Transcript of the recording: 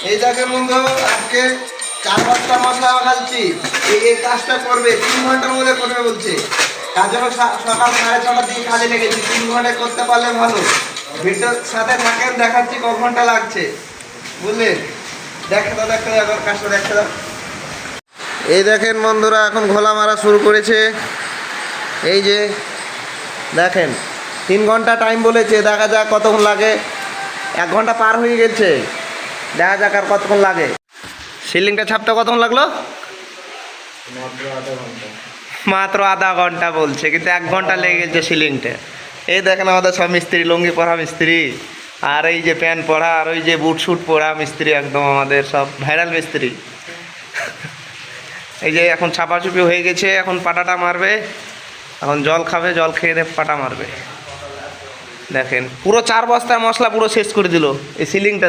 এই দেখেন বন্ধু, আজকে 4 বস্তা মশলা মাখাচ্ছি। এই কাজটা করবে 3 ঘন্টার মধ্যে করবে বলছে। তার জন্য সকাল 6:30টার দিকে কাজে লেগেছি। 3 ঘন্টায় করতে পারলে ভালো। ভিডিওর সাথে থাকেন, দেখাচ্ছি ক ঘন্টা লাগছে, বুঝলেন? দেখতে দাও কাজটা দেখতে দাও। এই দেখেন বন্ধুরা, এখন ঘোলা মারা শুরু করেছে। এই যে দেখেন 3 ঘন্টা টাইম বলেছে, দেখা যাক কতক্ষণ লাগে। 1 ঘন্টা পার হয়ে গেছে, দেখা যাক আর কতক্ষণ লাগে। সিলিংটা ছাপতে কতক্ষণ লাগলো? মাত্র আধা ঘন্টা বলছে, কিন্তু 1 ঘন্টা লেগে গেছে সিলিংটা। এই দেখেন আমাদের সব মিস্ত্রি, লুঙ্গি পরা মিস্ত্রি, আর এই যে প্যান্ট পরা, আর ওই যে বুট শুট পরা মিস্ত্রি, একদম আমাদের সব ভাইরাল মিস্ত্রি। এই যে এখন ছাপাছুপি হয়ে গেছে, এখন পাটাটা মারবে। এখন জল খাবে, জল খেয়ে পাটা মারবে। দেখেন পুরো 4 বস্তার মশলা পুরো শেষ করে দিল এই সিলিংটা।